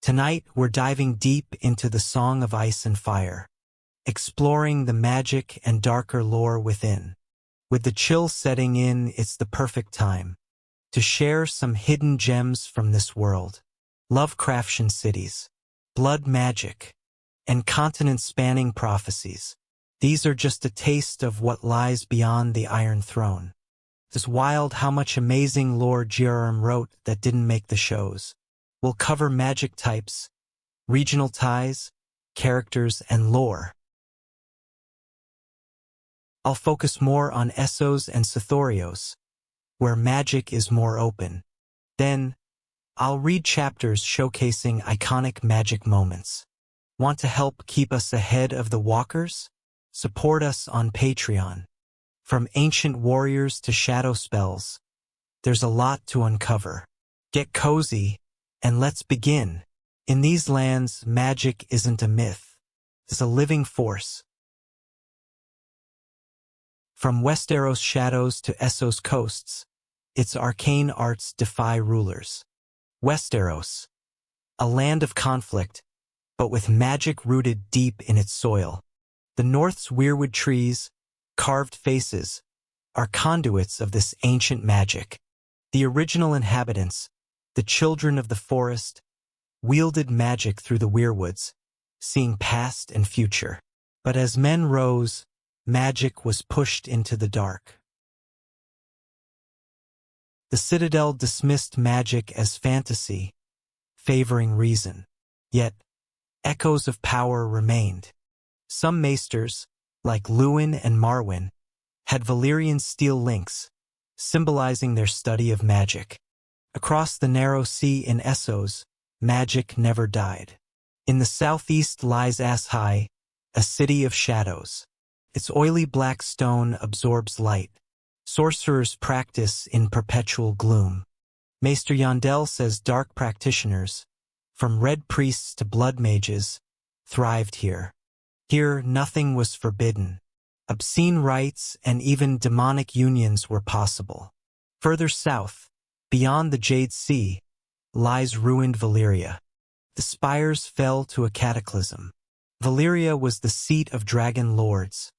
Tonight, we're diving deep into the Song of Ice and Fire, exploring the magic and darker lore within. With the chill setting in, it's the perfect time to share some hidden gems from this world. Lovecraftian cities, blood magic, and continent-spanning prophecies. These are just a taste of what lies beyond the Iron Throne. It's wild how much amazing lore GRRM wrote that didn't make the shows. We'll cover magic types, regional ties, characters, and lore. I'll focus more on Essos and Sothoryos, where magic is more open. Then, I'll read chapters showcasing iconic magic moments. Want to help keep us ahead of the walkers? Support us on Patreon. From ancient warriors to shadow spells, there's a lot to uncover. Get cozy, and let's begin. In these lands, magic isn't a myth. It's a living force. From Westeros shadows to Essos coasts, its arcane arts defy rulers. Westeros, a land of conflict, but with magic rooted deep in its soil. The North's weirwood trees, carved faces, are conduits of this ancient magic. The original inhabitants, the children of the forest, wielded magic through the weirwoods, seeing past and future. But as men rose, magic was pushed into the dark. The Citadel dismissed magic as fantasy, favoring reason. Yet, echoes of power remained. Some maesters, like Luwin and Marwyn, had Valyrian steel links, symbolizing their study of magic. Across the narrow sea in Essos, magic never died. In the southeast lies Ashai, a city of shadows. Its oily black stone absorbs light. Sorcerers practice in perpetual gloom. Maester Yondel says dark practitioners, from red priests to blood mages, thrived here. Here, nothing was forbidden. Obscene rites and even demonic unions were possible. Further south, beyond the Jade Sea, lies ruined Valyria. The spires fell to a cataclysm. Valyria was the seat of dragon lords,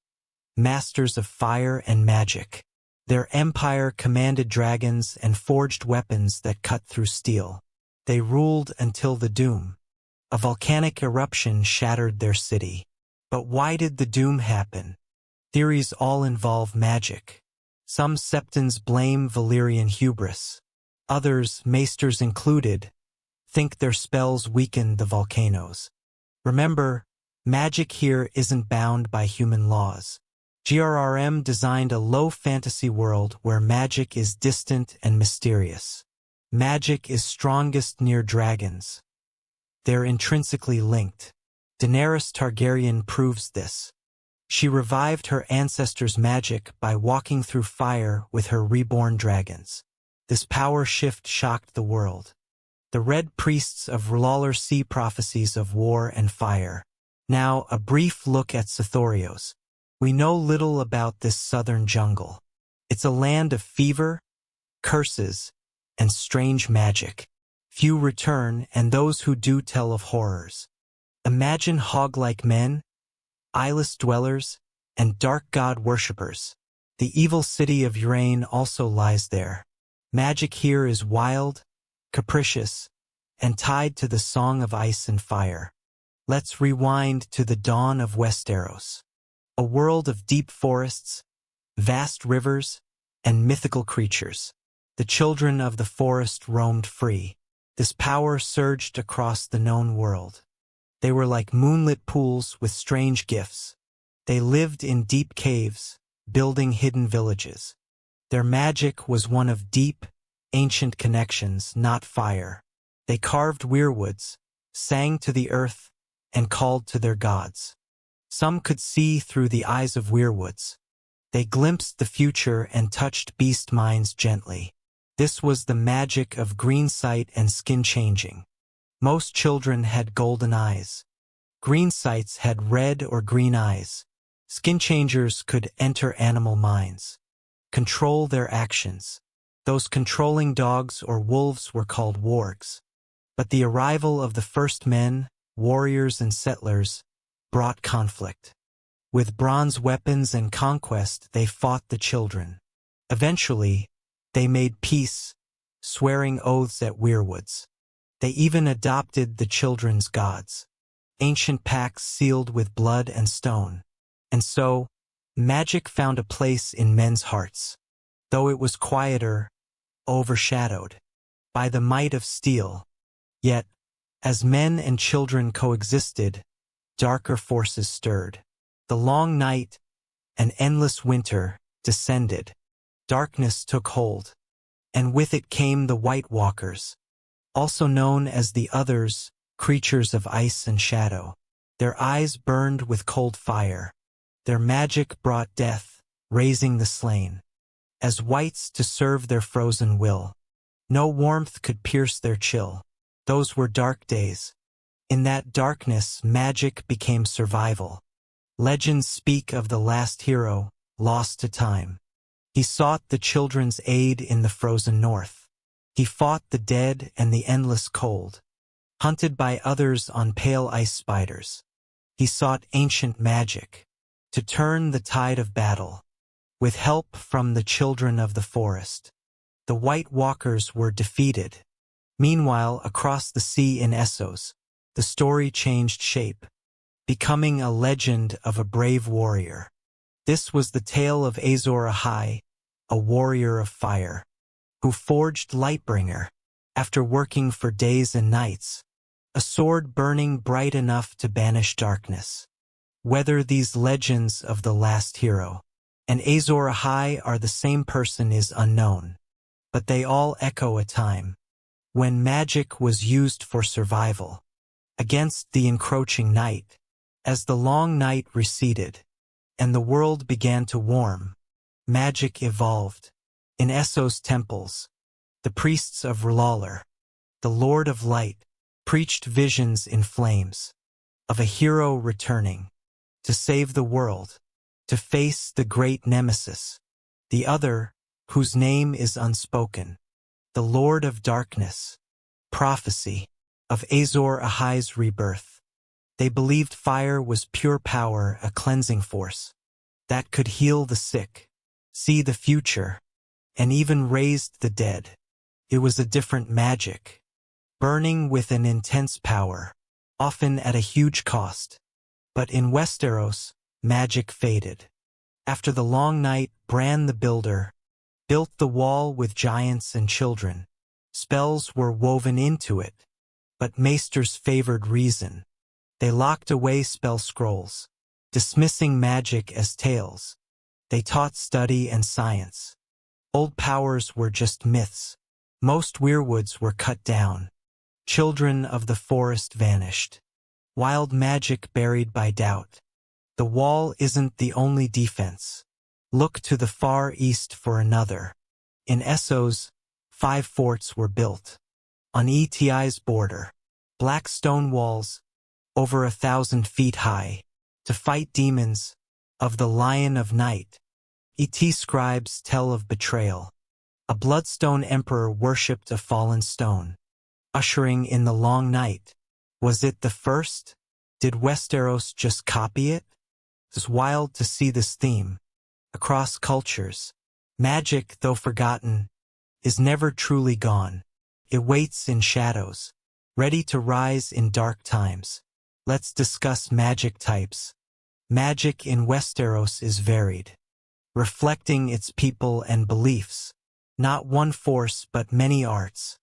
masters of fire and magic. Their empire commanded dragons and forged weapons that cut through steel. They ruled until the doom. A volcanic eruption shattered their city. But why did the doom happen? Theories all involve magic. Some septons blame Valyrian hubris. Others, maesters included, think their spells weakened the volcanoes. Remember, magic here isn't bound by human laws. GRRM designed a low fantasy world where magic is distant and mysterious. Magic is strongest near dragons. They're intrinsically linked. Daenerys Targaryen proves this. She revived her ancestors' magic by walking through fire with her reborn dragons. This power shift shocked the world. The Red Priests of R'hllor see prophecies of war and fire. Now, a brief look at Sothoryos. We know little about this southern jungle. It's a land of fever, curses, and strange magic. Few return, and those who do tell of horrors. Imagine hog-like men, eyeless dwellers, and dark god worshippers. The evil city of Urain also lies there. Magic here is wild, capricious, and tied to the Song of Ice and Fire. Let's rewind to the dawn of Westeros. A world of deep forests, vast rivers, and mythical creatures. The children of the forest roamed free. This power surged across the known world. They were like moonlit pools with strange gifts. They lived in deep caves, building hidden villages. Their magic was one of deep, ancient connections, not fire. They carved weirwoods, sang to the earth, and called to their gods. Some could see through the eyes of weirwoods. They glimpsed the future and touched beast minds gently. This was the magic of green sight and skin changing. Most children had golden eyes. Green sights had red or green eyes. Skin changers could enter animal minds, control their actions. Those controlling dogs or wolves were called wargs. But the arrival of the first men, warriors and settlers, brought conflict. With bronze weapons and conquest, they fought the children. Eventually, they made peace, swearing oaths at weirwoods. They even adopted the children's gods, ancient pacts sealed with blood and stone. And so, magic found a place in men's hearts, though it was quieter, overshadowed by the might of steel. Yet, as men and children coexisted, darker forces stirred. The long night, an endless winter, descended. Darkness took hold, and with it came the White Walkers, also known as the Others, creatures of ice and shadow. Their eyes burned with cold fire. Their magic brought death, raising the slain, as whites to serve their frozen will. No warmth could pierce their chill. Those were dark days. In that darkness, magic became survival. Legends speak of the last hero, lost to time. He sought the children's aid in the frozen north. He fought the dead and the endless cold. Hunted by others on pale ice spiders, he sought ancient magic to turn the tide of battle. With help from the children of the forest, the White Walkers were defeated. Meanwhile, across the sea in Essos, the story changed shape, becoming a legend of a brave warrior. This was the tale of Azor Ahai, a warrior of fire, who forged Lightbringer after working for days and nights, a sword burning bright enough to banish darkness. Whether these legends of the last hero and Azor Ahai are the same person is unknown, but they all echo a time when magic was used for survival, against the encroaching night. As the long night receded, and the world began to warm, magic evolved. In Essos temples, the priests of R'hllor, the Lord of Light, preached visions in flames, of a hero returning, to save the world, to face the great nemesis, the other, whose name is unspoken, the Lord of Darkness. Prophecy of Azor Ahai's rebirth. They believed fire was pure power, a cleansing force that could heal the sick, see the future, and even raised the dead. It was a different magic, burning with an intense power, often at a huge cost. But in Westeros, magic faded. After the long night, Bran the Builder built the wall with giants and children. Spells were woven into it, but maesters favored reason. They locked away spell scrolls, dismissing magic as tales. They taught study and science. Old powers were just myths. Most weirwoods were cut down. Children of the forest vanished. Wild magic buried by doubt. The wall isn't the only defense. Look to the far east for another. In Essos, 5 forts were built. On Eti's border, black stone walls, over 1,000 feet high, to fight demons, of the Lion of Night. Et scribes tell of betrayal. A bloodstone emperor worshipped a fallen stone, ushering in the long night. Was it the first? Did Westeros just copy it? It's wild to see this theme. Across cultures, magic, though forgotten, is never truly gone. It waits in shadows, ready to rise in dark times. Let's discuss magic types. Magic in Westeros is varied, reflecting its people and beliefs. Not one force but many arts.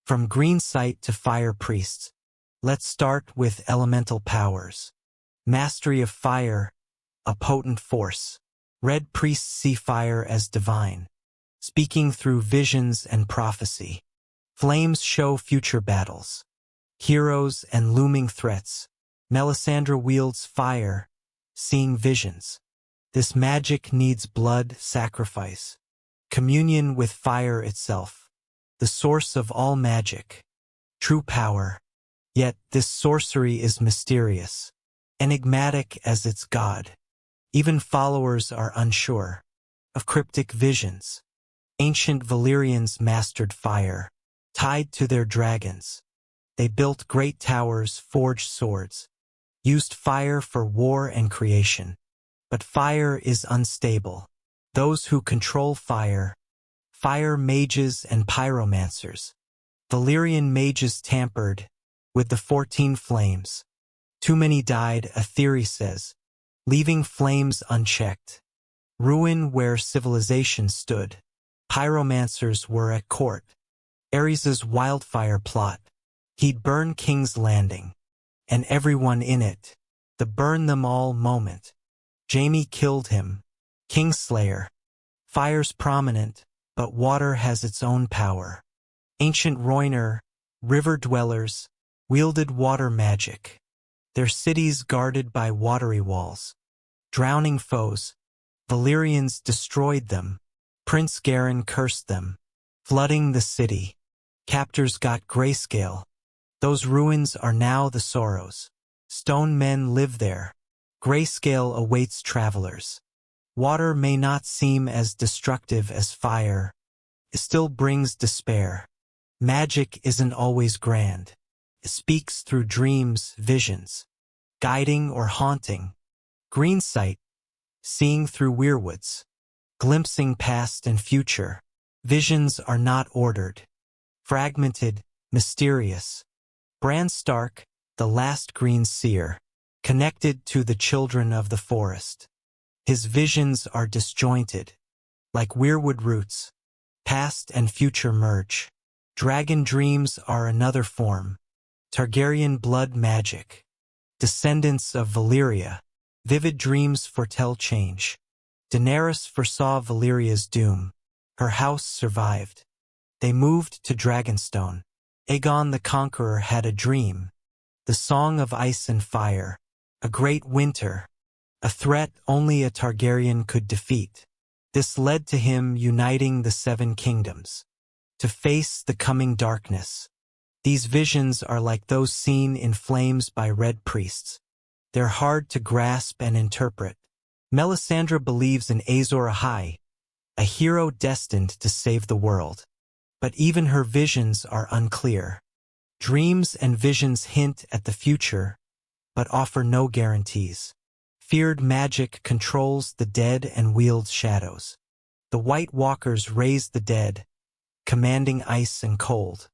From green sight to fire priests. Let's start with elemental powers. Mastery of fire, a potent force. Red priests see fire as divine, speaking through visions and prophecy. Flames show future battles, heroes and looming threats. Melisandre wields fire, seeing visions. This magic needs blood, sacrifice, communion with fire itself, the source of all magic, true power. Yet this sorcery is mysterious, enigmatic as its god. Even followers are unsure of cryptic visions. Ancient Valyrians mastered fire, tied to their dragons. They built great towers, forged swords, used fire for war and creation. But fire is unstable. Those who control fire, fire mages and pyromancers. Valyrian mages tampered with the 14 flames. Too many died, a theory says, leaving flames unchecked. Ruin where civilization stood. Pyromancers were at court. Ares's wildfire plot. He'd burn King's Landing. And everyone in it. The burn them all moment. Jaime killed him. Kingslayer. Fire's prominent, but water has its own power. Ancient Rhoynar, river dwellers, wielded water magic. Their cities guarded by watery walls. Drowning foes. Valyrians destroyed them. Prince Garin cursed them. Flooding the city. Captors got grayscale. Those ruins are now the Sorrows. Stone men live there. Grayscale awaits travelers. Water may not seem as destructive as fire. It still brings despair. Magic isn't always grand. It speaks through dreams, visions. Guiding or haunting. Green sight. Seeing through weirwoods. Glimpsing past and future. Visions are not ordered. Fragmented, mysterious. Bran Stark, the last green seer, connected to the children of the forest. His visions are disjointed, like weirwood roots. Past and future merge. Dragon dreams are another form. Targaryen blood magic. Descendants of Valyria. Vivid dreams foretell change. Daenerys foresaw Valyria's doom. Her house survived. They moved to Dragonstone. Aegon the Conqueror had a dream. The Song of Ice and Fire. A great winter. A threat only a Targaryen could defeat. This led to him uniting the 7 kingdoms. To face the coming darkness. These visions are like those seen in flames by red priests. They're hard to grasp and interpret. Melisandre believes in Azor Ahai, a hero destined to save the world. But even her visions are unclear. Dreams and visions hint at the future, but offer no guarantees. Feared magic controls the dead and wields shadows. The White Walkers raise the dead, commanding ice and cold.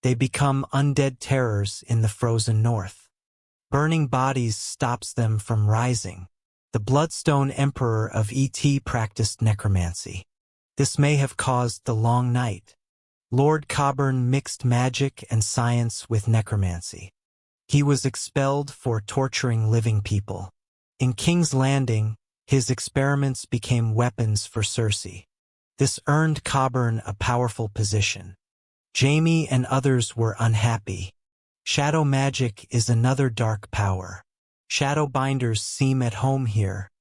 They become undead terrors in the frozen north. Burning bodies stops them from rising. The Bloodstone Emperor of ET practiced necromancy. This may have caused the long night. Lord Qyburn mixed magic and science with necromancy. He was expelled for torturing living people. In King's Landing, his experiments became weapons for Cersei. This earned Qyburn a powerful position. Jaime and others were unhappy. Shadow magic is another dark power. Shadowbinders seem at home here.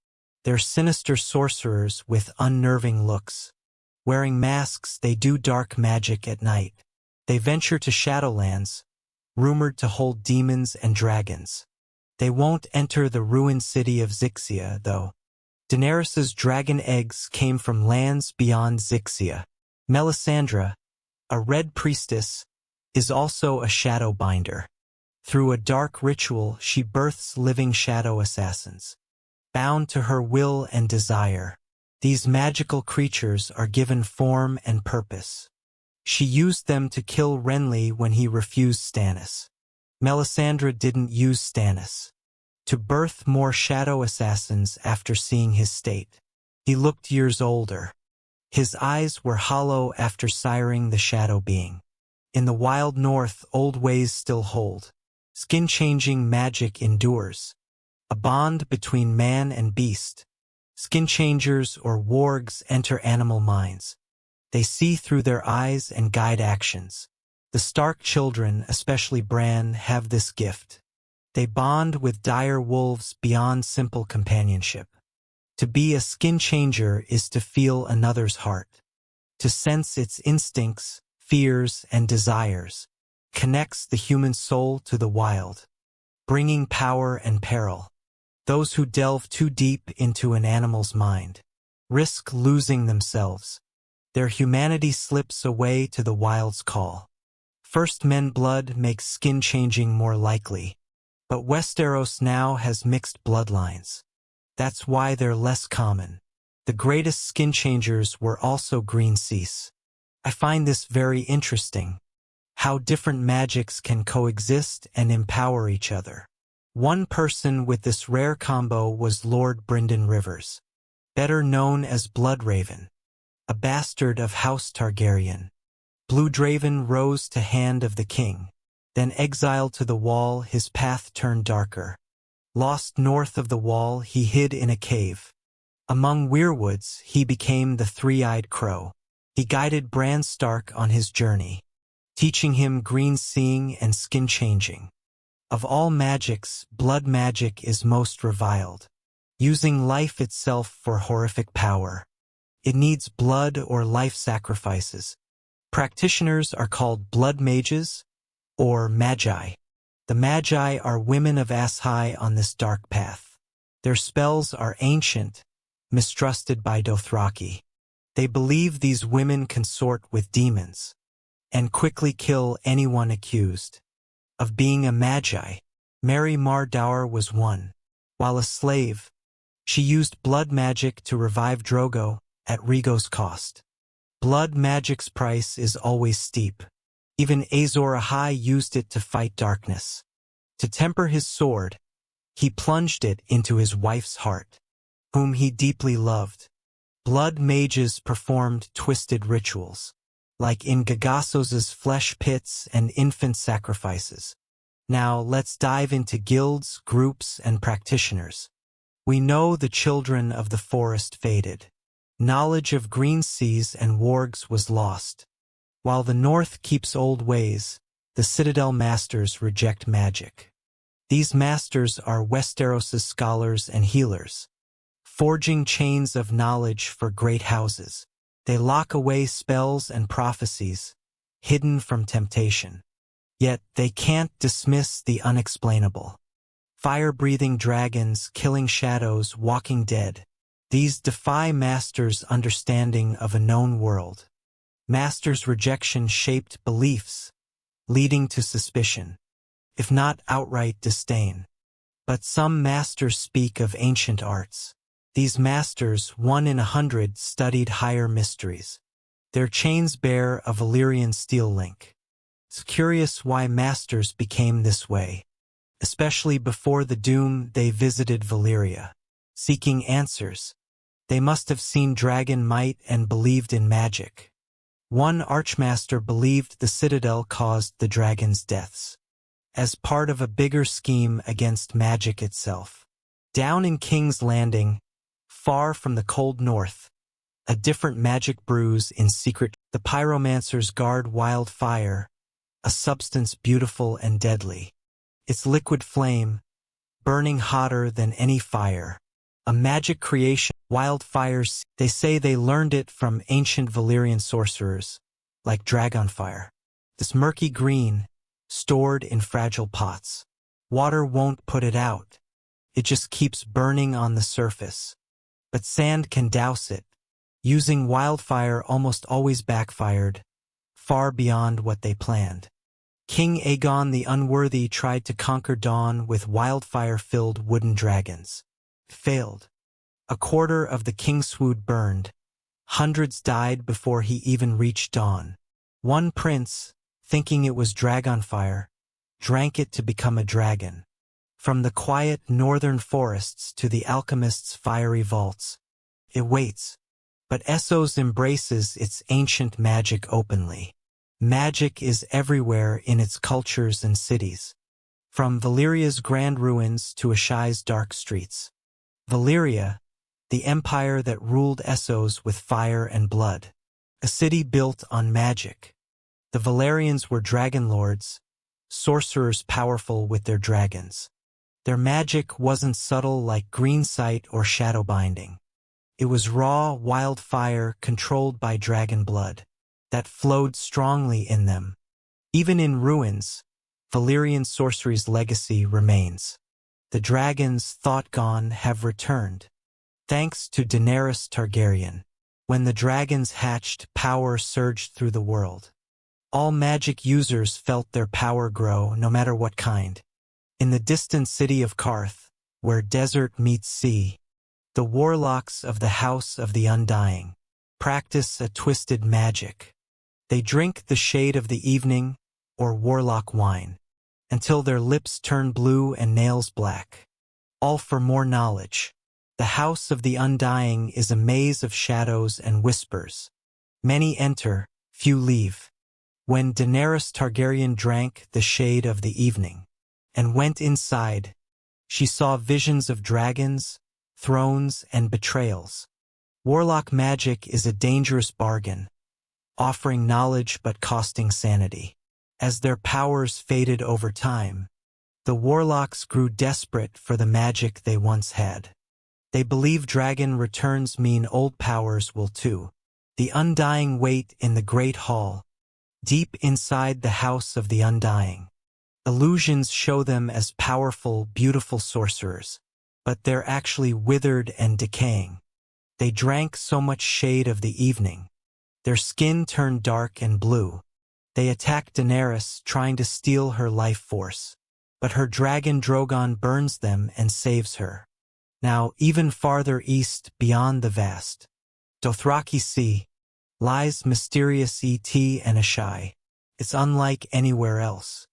They're sinister sorcerers with unnerving looks. Wearing masks, they do dark magic at night. They venture to Shadowlands, rumored to hold demons and dragons. They won't enter the ruined city of Zixia, though. Daenerys's dragon eggs came from lands beyond Zixia. Melisandre, a red priestess, is also a shadowbinder. Through a dark ritual, she births living shadow assassins. Bound to her will and desire, these magical creatures are given form and purpose. She used them to kill Renly when he refused Stannis. Melisandre didn't use Stannis to birth more shadow assassins after seeing his state. He looked years older. His eyes were hollow after siring the shadow being. In the wild north, old ways still hold. Skin-changing magic endures. A bond between man and beast. Skin-changers or wargs enter animal minds. They see through their eyes and guide actions. The Stark children, especially Bran, have this gift. They bond with dire wolves beyond simple companionship. To be a skin-changer is to feel another's heart. To sense its instincts, fears, and desires. Connects the human soul to the wild. Bringing power and peril. Those who delve too deep into an animal's mind risk losing themselves. Their humanity slips away to the wild's call. First men blood makes skin changing more likely, but Westeros now has mixed bloodlines. That's why they're less common. The greatest skin changers were also green cease. I find this very interesting, how different magics can coexist and empower each other. One person with this rare combo was Lord Brynden Rivers, better known as Bloodraven, a bastard of House Targaryen. Bloodraven rose to hand of the king, then exiled to the wall his path turned darker. Lost north of the wall he hid in a cave. Among weirwoods he became the three-eyed crow. He guided Bran Stark on his journey, teaching him green seeing and skin changing. Of all magics, blood magic is most reviled, using life itself for horrific power. It needs blood or life sacrifices. Practitioners are called blood mages or magi. The magi are women of Ashai on this dark path. Their spells are ancient, mistrusted by Dothraki. They believe these women consort with demons and quickly kill anyone accused of being a magi. Mary Mardour was one. While a slave, she used blood magic to revive Drogo at Rhaego's cost. Blood magic's price is always steep. Even Azor Ahai used it to fight darkness. To temper his sword, he plunged it into his wife's heart, whom he deeply loved. Blood mages performed twisted rituals, like in Gagassos's flesh pits and infant sacrifices. Now let's dive into guilds, groups, and practitioners. We know the children of the forest faded. Knowledge of green seas and wargs was lost. While the north keeps old ways, the Citadel masters reject magic. These masters are Westeros's scholars and healers, forging chains of knowledge for great houses. They lock away spells and prophecies, hidden from temptation. Yet they can't dismiss the unexplainable. Fire-breathing dragons, killing shadows, walking dead. These defy Masters' understanding of a known world. Masters' rejection shaped beliefs, leading to suspicion, if not outright disdain. But some Masters speak of ancient arts. These Masters, 1 in 100, studied higher mysteries. Their chains bear a Valyrian steel link. It's curious why Masters became this way. Especially before the Doom, they visited Valyria, seeking answers. They must have seen dragon might and believed in magic. One Archmaster believed the Citadel caused the dragon's deaths, as part of a bigger scheme against magic itself. Down in King's Landing, far from the cold north, a different magic brews in secret. The pyromancers guard wildfire, a substance beautiful and deadly. Its liquid flame, burning hotter than any fire. A magic creation. Wildfires, they say they learned it from ancient Valyrian sorcerers, like dragonfire. This murky green, stored in fragile pots. Water won't put it out. It just keeps burning on the surface. But sand can douse it. Using wildfire almost always backfired, far beyond what they planned. King Aegon the Unworthy tried to conquer dawn with wildfire-filled wooden dragons. Failed. A quarter of the Kingswood burned. Hundreds died before he even reached dawn. One prince, thinking it was dragonfire, drank it to become a dragon. From the quiet northern forests to the alchemist's fiery vaults, it waits. But Essos embraces its ancient magic openly. Magic is everywhere in its cultures and cities, from Valyria's grand ruins to Ashai's dark streets. Valyria, the empire that ruled Essos with fire and blood, a city built on magic. The Valyrians were dragon lords, sorcerers powerful with their dragons. Their magic wasn't subtle like green sight or shadow binding. It was raw wildfire controlled by dragon blood that flowed strongly in them. Even in ruins, Valyrian sorcery's legacy remains. The dragons, thought gone, have returned. Thanks to Daenerys Targaryen. When the dragons hatched, power surged through the world. All magic users felt their power grow, no matter what kind. In the distant city of Karth, where desert meets sea, the warlocks of the House of the Undying practice a twisted magic. They drink the shade of the evening, or warlock wine, until their lips turn blue and nails black. All for more knowledge. The House of the Undying is a maze of shadows and whispers. Many enter, few leave. When Daenerys Targaryen drank the shade of the evening and went inside, she saw visions of dragons, thrones, and betrayals. Warlock magic is a dangerous bargain, offering knowledge but costing sanity. As their powers faded over time, the warlocks grew desperate for the magic they once had. They believe dragon returns mean old powers will too. The Undying wait in the Great Hall, deep inside the House of the Undying. Illusions show them as powerful, beautiful sorcerers, but they're actually withered and decaying. They drank so much shade of the evening. Their skin turned dark and blue. They attack Daenerys, trying to steal her life force, but her dragon Drogon burns them and saves her. Now, even farther east, beyond the vast Dothraki Sea, lies mysterious Et and Ashai. It's unlike anywhere else.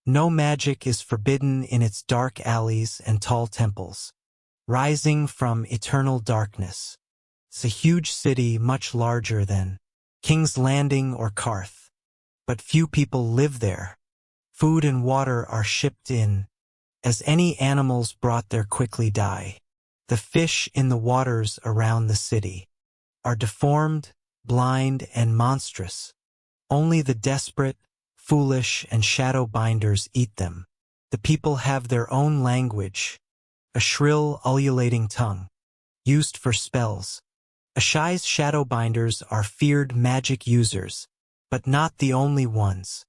No magic is forbidden in its dark alleys and tall temples, rising from eternal darkness. It's a huge city, much larger than King's Landing or Karth. But few people live there. Food and water are shipped in, as any animals brought there quickly die. The fish in the waters around the city are deformed, blind, and monstrous. Only the desperate, foolish, and shadow binders eat them. The people have their own language, a shrill, ululating tongue, used for spells. Ashai's shadow binders are feared magic users, but not the only ones.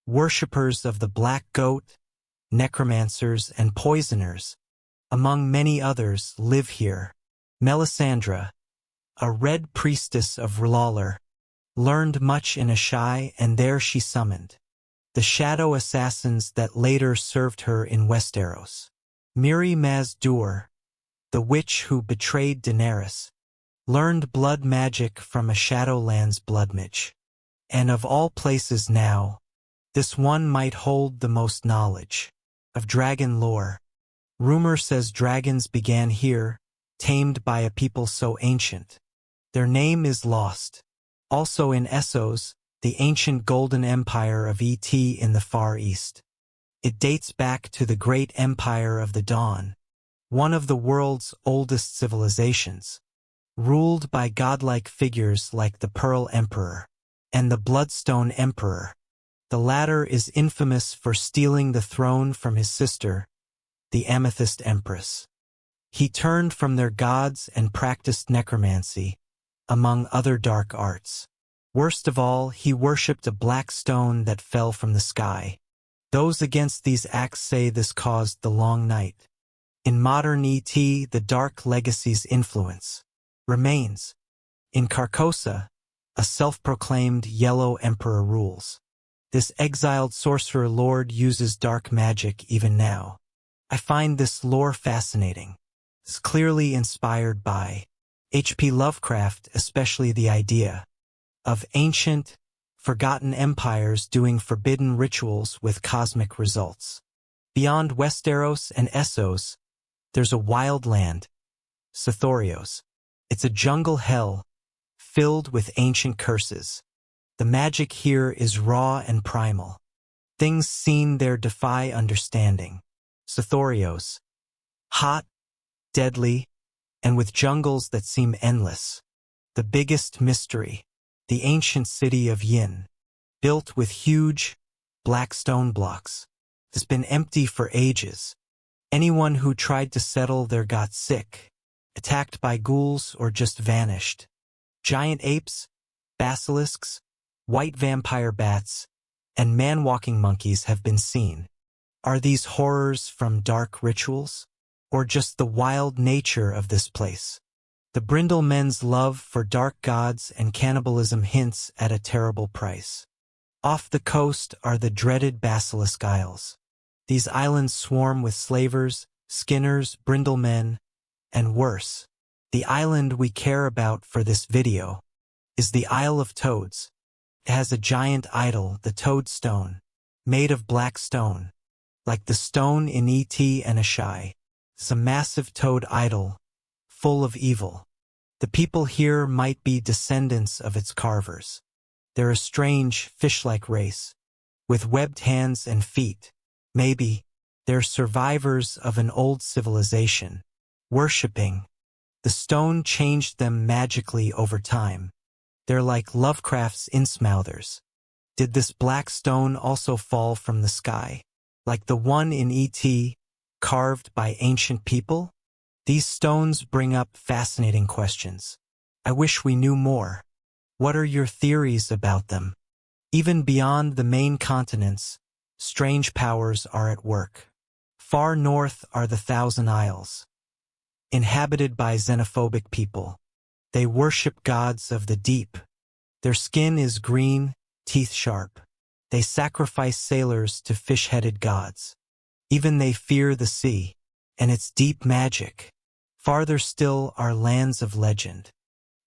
Worshippers of the black goat, necromancers, and poisoners, among many others, live here. Melisandre, a red priestess of R'hllor, learned much in Ashai, and there she summoned the shadow assassins that later served her in Westeros. Miri Maz-Dur, the witch who betrayed Daenerys, learned blood magic from a Shadowlands bloodmage. And of all places now, this one might hold the most knowledge of dragon lore. Rumor says dragons began here, tamed by a people so ancient. Their name is lost. Also in Essos, the ancient golden empire of Et in the Far East. It dates back to the great empire of the Dawn, one of the world's oldest civilizations, ruled by godlike figures like the Pearl Emperor and the Bloodstone Emperor. The latter is infamous for stealing the throne from his sister, the Amethyst Empress. He turned from their gods and practiced necromancy, among other dark arts. Worst of all, he worshipped a black stone that fell from the sky. Those against these acts say this caused the long night. In modern ET, the dark legacy's influence remains. In Carcosa, a self-proclaimed Yellow Emperor rules. This exiled sorcerer lord uses dark magic even now. I find this lore fascinating. It's clearly inspired by H.P. Lovecraft, especially the idea of ancient, forgotten empires doing forbidden rituals with cosmic results. Beyond Westeros and Essos, there's a wild land, Sothoryos. It's a jungle hell, filled with ancient curses. The magic here is raw and primal. Things seen there defy understanding. Sothoryos, hot, deadly, and with jungles that seem endless. The biggest mystery, the ancient city of Yin, built with huge, black stone blocks, has been empty for ages. Anyone who tried to settle there got sick, attacked by ghouls, or just vanished. Giant apes, basilisks, white vampire bats, and man-walking monkeys have been seen. Are these horrors from dark rituals, or just the wild nature of this place? The Brindle men's love for dark gods and cannibalism hints at a terrible price. Off the coast are the dreaded Basilisk Isles. These islands swarm with slavers, skinners, brindlemen, and worse. The island we care about for this video is the Isle of Toads. It has a giant idol, the Toadstone, made of black stone. Like the stone in E.T. and Ashai. It's a massive toad idol, full of evil. The people here might be descendants of its carvers. They're a strange, fish-like race, with webbed hands and feet. Maybe they're survivors of an old civilization, worshipping. The stone changed them magically over time. They're like Lovecraft's Innsmouthers. Did this black stone also fall from the sky? Like the one in E.T., carved by ancient people? These stones bring up fascinating questions. I wish we knew more. What are your theories about them? Even beyond the main continents, strange powers are at work. Far north are the Thousand Isles, inhabited by xenophobic people. They worship gods of the deep. Their skin is green, teeth sharp. They sacrifice sailors to fish-headed gods. Even they fear the sea, and its deep magic. Farther still are lands of legend.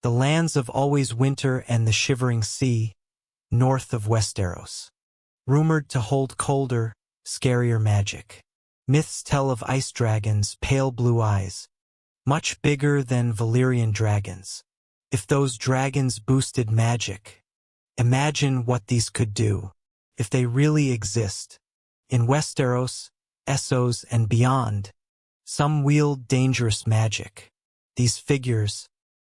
The lands of always winter and the shivering sea, north of Westeros. Rumored to hold colder, scarier magic. Myths tell of ice dragons, pale blue eyes, much bigger than Valyrian dragons. If those dragons boosted magic, imagine what these could do. If they really exist. In Westeros, Essos, and beyond, some wield dangerous magic. These figures,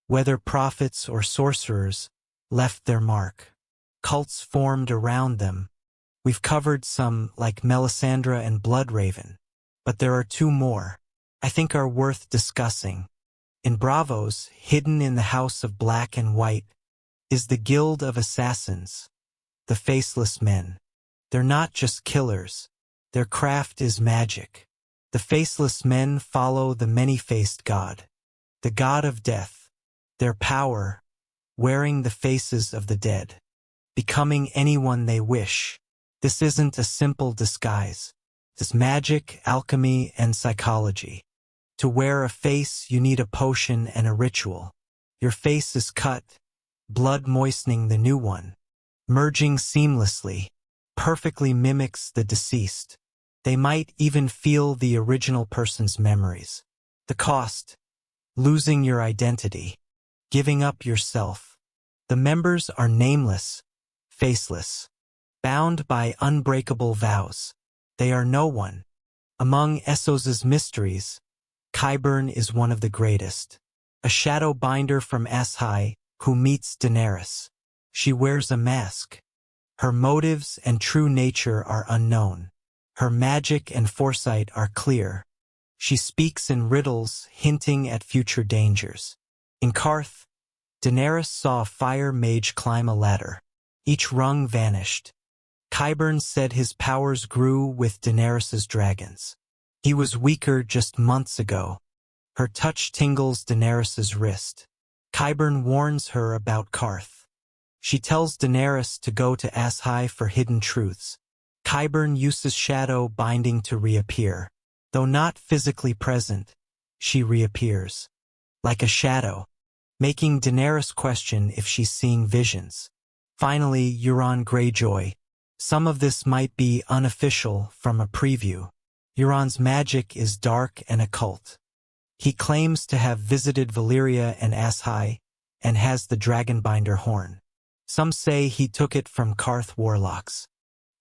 whether prophets or sorcerers, left their mark. Cults formed around them. We've covered some like Melisandre and Bloodraven, but there are two more I think are worth discussing. In Braavos, hidden in the House of Black and White, is the Guild of Assassins, the Faceless Men. They're not just killers. Their craft is magic. The Faceless Men follow the many-faced god, the god of death. Their power, wearing the faces of the dead, becoming anyone they wish. This isn't a simple disguise. It's magic, alchemy, and psychology. To wear a face, you need a potion and a ritual. Your face is cut, blood moistening the new one, merging seamlessly, perfectly mimics the deceased. They might even feel the original person's memories. The cost, losing your identity, giving up yourself. The members are nameless, faceless, bound by unbreakable vows. They are no one. Among Essos's mysteries, Qyburn is one of the greatest. A shadow binder from Ashai who meets Daenerys. She wears a mask. Her motives and true nature are unknown. Her magic and foresight are clear. She speaks in riddles, hinting at future dangers. In Qarth, Daenerys saw a fire mage climb a ladder. Each rung vanished. Qyburn said his powers grew with Daenerys's dragons. He was weaker just months ago. Her touch tingles Daenerys's wrist. Qyburn warns her about Qarth. She tells Daenerys to go to Ashai for hidden truths. Qyburn uses shadow binding to reappear. Though not physically present, she reappears. Like a shadow, making Daenerys question if she's seeing visions. Finally, Euron Greyjoy. Some of this might be unofficial from a preview. Euron's magic is dark and occult. He claims to have visited Valyria and Ashai, and has the Dragonbinder horn. Some say he took it from Qarth warlocks.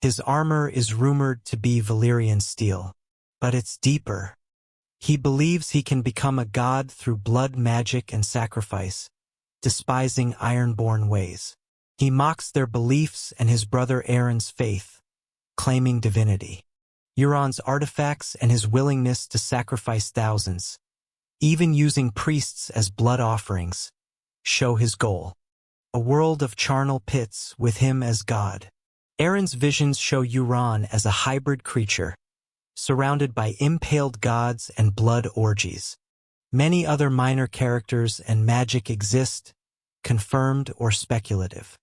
His armor is rumored to be Valyrian steel, but it's deeper. He believes he can become a god through blood magic and sacrifice, despising ironborn ways. He mocks their beliefs and his brother Aeron's faith, claiming divinity. Euron's artifacts and his willingness to sacrifice thousands, even using priests as blood offerings, show his goal. A world of charnel pits with him as god. Aeron's visions show Euron as a hybrid creature, surrounded by impaled gods and blood orgies. Many other minor characters and magic exist, confirmed or speculative.